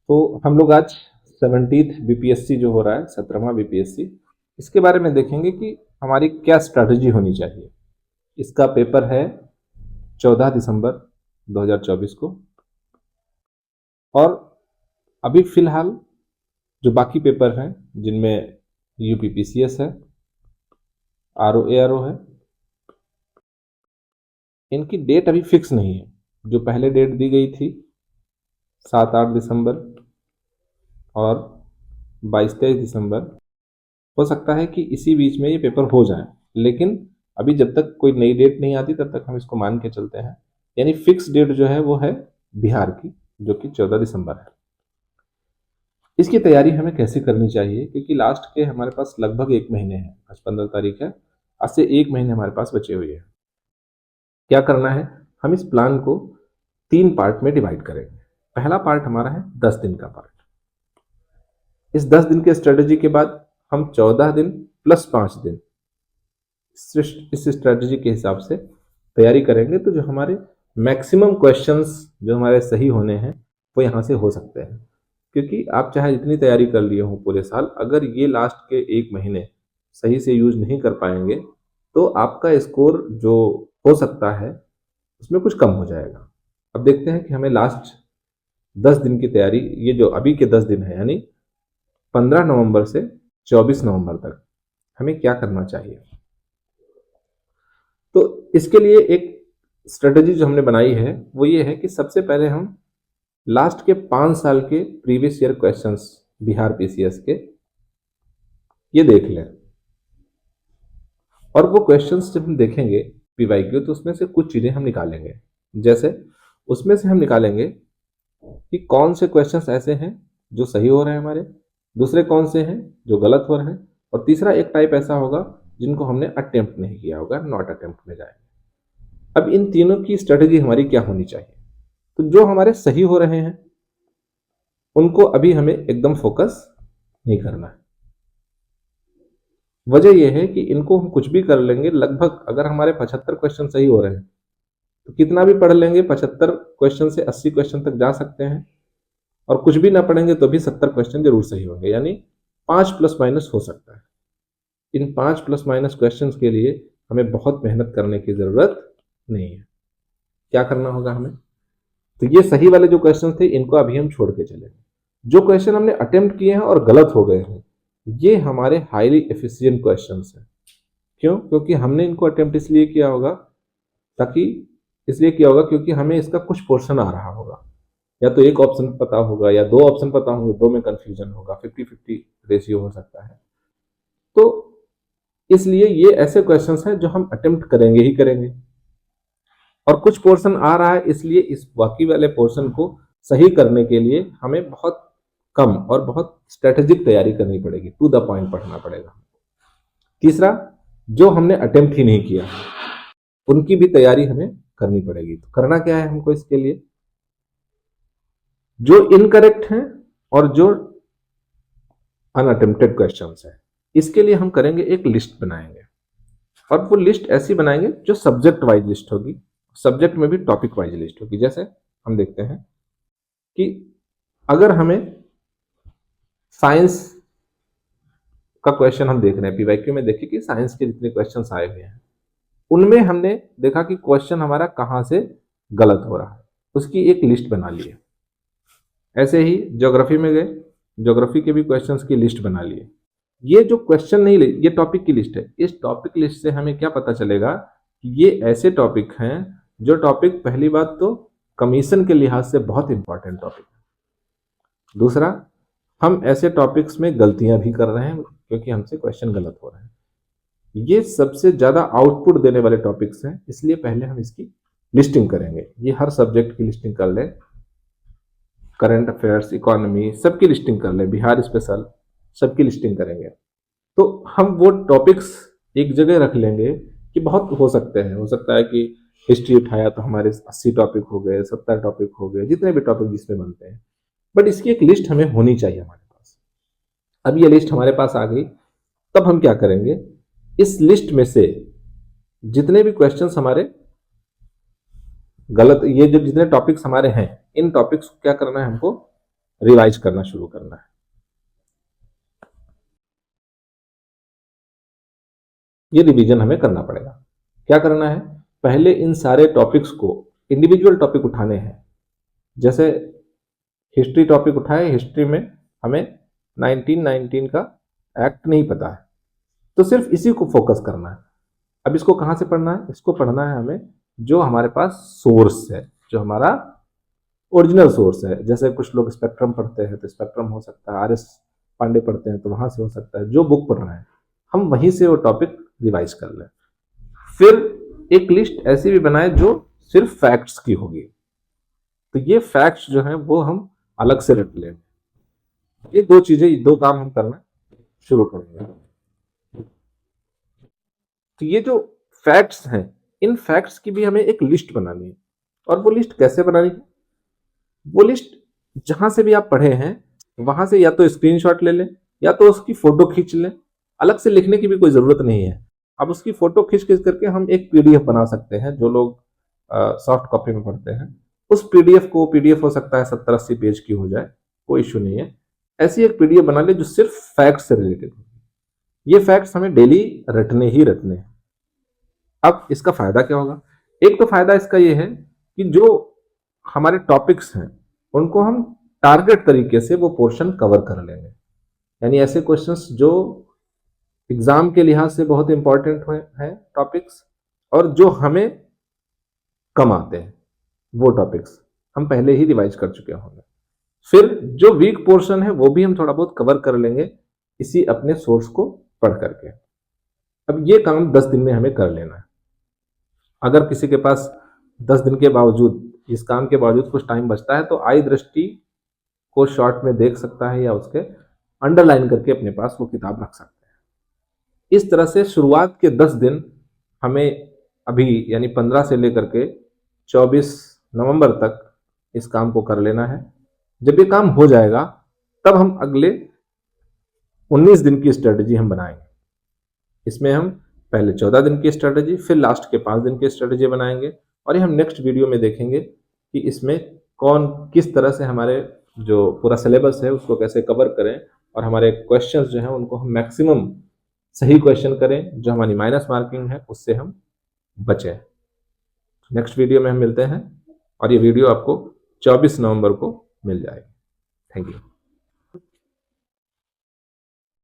तो हम लोग आज 17th बीपीएससी जो हो रहा है, 17वां बीपीएससी, इसके बारे में देखेंगे कि हमारी क्या स्ट्रैटेजी होनी चाहिए। इसका पेपर है 14 दिसंबर 2024 को। और अभी फिलहाल जो बाकी पेपर हैं, जिनमें यूपीपीसीएस है, आरओ एआरओ है, इनकी डेट अभी फिक्स नहीं है। जो पहले डेट दी गई थी 7-8 दिसंबर और 22-23 दिसंबर, हो सकता है कि इसी बीच में ये पेपर हो जाए, लेकिन अभी जब तक कोई नई डेट नहीं आती तब तक हम इसको मान के चलते हैं। यानी फिक्स डेट जो है वो है बिहार की, जो कि 14 दिसंबर है। इसकी तैयारी हमें कैसे करनी चाहिए, क्योंकि लास्ट के हमारे पास लगभग 1 महीने हैं। आज 15 तारीख है, आज से 1 महीने हमारे पास बचे हुए हैं। क्या करना है, हम इस प्लान को 3 पार्ट में डिवाइड करेंगे। पहला पार्ट हमारा है 10 दिन का पार्ट। इस 10 दिन के स्ट्रेटेजी के बाद हम 14 दिन प्लस 5 दिन इस स्ट्रेटेजी के हिसाब से तैयारी करेंगे। तो जो हमारे मैक्सिमम क्वेश्चंस जो हमारे सही होने हैं वो यहाँ से हो सकते हैं। क्योंकि आप चाहे जितनी तैयारी कर लिए हो पूरे साल, अगर ये लास्ट के 1 महीने सही से यूज नहीं कर पाएंगे तो आपका स्कोर जो हो सकता है उसमें कुछ कम हो जाएगा। अब देखते हैं कि हमें लास्ट 10 दिन की तैयारी, ये जो अभी के 10 दिन है यानी 15 नवंबर से 24 नवंबर तक, हमें क्या करना चाहिए। तो इसके लिए एक स्ट्रेटजी जो हमने बनाई है वो ये है कि सबसे पहले हम लास्ट के 5 साल के previous year questions Bihar PCS के ये देख लें। और वो क्वेश्चंस जब हम देखेंगे पीवाईक्यू, तो उसमें से कुछ चीजें हम निकालेंगे। जैसे उसमें से हम निकालेंगे कि कौन से क्वेश्चंस ऐसे हैं जो सही हो रहे हैं हमारे, दूसरे कौन से हैं जो गलत हो रहे हैं, और तीसरा एक टाइप ऐसा होगा जिनको हमने अटेम्प्ट नहीं किया होगा, नॉट अटेम्प्ट में जाएंगे। अब इन तीनों की स्ट्रेटेजी हमारी क्या होनी चाहिए। तो जो हमारे सही हो रहे हैं उनको अभी हमें एकदम फोकस नहीं करना है। वजह यह है कि इनको हम कुछ भी कर लेंगे, लगभग अगर हमारे 75 क्वेश्चन सही हो रहे हैं तो कितना भी पढ़ लेंगे 75 क्वेश्चन से 80 क्वेश्चन तक जा सकते हैं, और कुछ भी ना पढ़ेंगे तो भी 70 क्वेश्चन जरूर सही होंगे, यानी 5 प्लस माइनस हो सकता है। इन 5 प्लस माइनस क्वेश्चन के लिए हमें बहुत मेहनत करने की जरूरत नहीं है। क्या करना होगा हमें, तो ये सही वाले जो क्वेश्चन थे इनको अभी हम छोड़ के चले। जो क्वेश्चन हमने अटेम्प्ट किए हैं और गलत हो गए हैं, ये हमारे हाईली एफिशिएंट क्वेश्चंस हैं। क्यों, क्योंकि हमने इनको अटेम्प्ट इसलिए किया होगा क्योंकि हमें इसका कुछ पोर्शन आ रहा होगा, या तो एक ऑप्शन पता होगा या 2 ऑप्शन पता होंगे, 2 में कंफ्यूजन होगा, 50-50 रेशियो हो सकता है। तो इसलिए ये ऐसे क्वेश्चंस हैं जो हम अटेम्प्ट करेंगे ही करेंगे, और कुछ पोर्शन आ रहा है, इसलिए इस बाकी वाले पोर्शन को सही करने के लिए हमें बहुत कम और बहुत स्ट्रेटेजिक तैयारी करनी पड़ेगी, टू द पॉइंट पढ़ना पड़ेगा। तीसरा, जो हमने अटेम्प्ट ही नहीं किया उनकी भी तैयारी हमें करनी पड़ेगी। तो करना क्या है हमको इसके लिए, जो इनकरेक्ट हैं और जो अनअटेम्प्टेड क्वेश्चंस हैं, इसके लिए हम करेंगे एक लिस्ट बनाएंगे। और वो लिस्ट ऐसी बनाएंगे जो सब्जेक्ट वाइज लिस्ट होगी, सब्जेक्ट में भी टॉपिक वाइज लिस्ट होगी। जैसे हम देखते हैं कि अगर हमें साइंस का क्वेश्चन हम देख रहे हैं, पीवाईक्यू में देखिए कि साइंस के जितने क्वेश्चंस आए हुए हैं उनमें हमने देखा कि क्वेश्चन हमारा कहां से गलत हो रहा है, उसकी एक लिस्ट बना ली है। ऐसे ही ज्योग्राफी में गए, ज्योग्राफी के भी क्वेश्चंस की लिस्ट बना लिए। ये जो क्वेश्चन नहीं, ये टॉपिक की लिस्ट है। इस टॉपिक लिस्ट से हमें क्या पता चलेगा कि ये ऐसे टॉपिक हैं जो टॉपिक, पहली बात तो कमीशन के लिहाज से बहुत इंपॉर्टेंट टॉपिक है। दूसरा, हम ऐसे टॉपिक्स में गलतियां भी कर रहे हैं क्योंकि हमसे क्वेश्चन गलत हो रहे हैं। ये सबसे ज्यादा आउटपुट देने वाले टॉपिक्स हैं, इसलिए पहले हम इसकी लिस्टिंग करेंगे। ये हर सब्जेक्ट की लिस्टिंग कर लें, करंट अफेयर्स, इकोनॉमी, सबकी लिस्टिंग कर लें, बिहार स्पेशल, सबकी लिस्टिंग करेंगे। तो हम वो टॉपिक्स एक जगह रख लेंगे कि बहुत हो सकते हैं, हो सकता है कि हिस्ट्री उठाया तो हमारे 80 टॉपिक हो गए, 70 टॉपिक हो गए, जितने भी टॉपिक जिसमें बनते हैं, बट इसकी एक लिस्ट हमें होनी चाहिए हमारे पास। अब ये लिस्ट हमारे पास आ गई, तब हम क्या करेंगे, इस लिस्ट में से जितने भी क्वेश्चंस हमारे गलत, ये जो जितने टॉपिक्स हमारे हैं, इन टॉपिक्स को क्या करना है हमको रिवाइज करना शुरू करना है। ये रिवीजन हमें करना पड़ेगा। क्या करना है, पहले इन सारे टॉपिक्स को, इंडिविजुअल टॉपिक उठाने हैं। जैसे हिस्ट्री टॉपिक उठाए, हिस्ट्री में हमें 1919 का एक्ट नहीं पता है, तो सिर्फ इसी को फोकस करना है। अब इसको कहां से पढ़ना है, इसको पढ़ना है हमें जो हमारे पास सोर्स है, जो हमारा ओरिजिनल सोर्स है। जैसे कुछ लोग स्पेक्ट्रम पढ़ते हैं तो स्पेक्ट्रम हो सकता है, आर एस पांडे पढ़ते हैं तो वहां से हो सकता है। जो बुक पढ़ रहे हैं हम वहीं से वो टॉपिक रिवाइज कर लें। फिर एक लिस्ट ऐसी भी बनाए जो सिर्फ फैक्ट्स की होगी, तो ये फैक्ट्स जो हैं वो हम अलग से रख लें। ये दो चीजें, दो काम हम करना शुरू करेंगे। तो ये जो फैक्ट्स हैं, इन फैक्ट्स की भी हमें एक लिस्ट बनानी है। और वो लिस्ट कैसे बनानी है, वो लिस्ट जहां से भी आप पढ़े हैं वहां से या तो स्क्रीनशॉट ले लें या तो उसकी फोटो खींच लें। अलग से लिखने की भी कोई जरूरत नहीं है। अब उसकी फोटो खींच खींच करके हम एक पीडीएफ बना सकते हैं। जो लोग सॉफ्ट कॉपी में पढ़ते हैं उस पीडीएफ को, पीडीएफ हो सकता है 70-80 पेज की हो जाए, कोई इश्यू नहीं है। ऐसी एक पीडीएफ बना ले जो सिर्फ फैक्ट से रिलेटेड हो। ये फैक्ट्स हमें डेली रटने ही रटने हैं। अब इसका फायदा क्या होगा, एक तो फायदा इसका ये है कि जो हमारे टॉपिक्स हैं उनको हम टारगेट तरीके से वो पोर्शन कवर कर लेंगे। यानी ऐसे क्वेश्चंस जो एग्जाम के लिहाज से बहुत इंपॉर्टेंट हैं टॉपिक्स, और जो हमें कम आते हैं, वो टॉपिक्स हम पहले ही रिवाइज कर चुके होंगे। फिर जो वीक पोर्शन है वो भी हम थोड़ा बहुत कवर कर लेंगे इसी अपने सोर्स को पढ़ करके। अब ये काम 10 दिन में हमें कर लेना है। अगर किसी के पास 10 दिन के बावजूद, इस काम के बावजूद कुछ टाइम बचता है तो आई दृष्टि को शॉर्ट में देख सकता है या उसके अंडरलाइन करके अपने पास वो किताब रख सकते हैं। इस तरह से शुरुआत के 10 दिन हमें अभी यानी 15 से लेकर के 24 नवंबर तक इस काम को कर लेना है। जब ये काम हो जाएगा तब हम अगले 19 दिन की स्ट्रेटजी हम बनाएंगे। इसमें हम पहले 14 दिन की स्ट्रेटजी, फिर लास्ट के 5 दिन की स्ट्रेटजी बनाएंगे। और ये हम नेक्स्ट वीडियो में देखेंगे कि इसमें कौन किस तरह से हमारे जो पूरा सिलेबस है उसको कैसे कवर करें, और हमारे क्वेश्चंस जो हैं उनको हम मैक्सिमम सही क्वेश्चन करें, जो हमारी माइनस मार्किंग है उससे हम बचें। नेक्स्ट वीडियो में हम मिलते हैं और ये वीडियो आपको 24 नवंबर को मिल जाएगी। Thank you.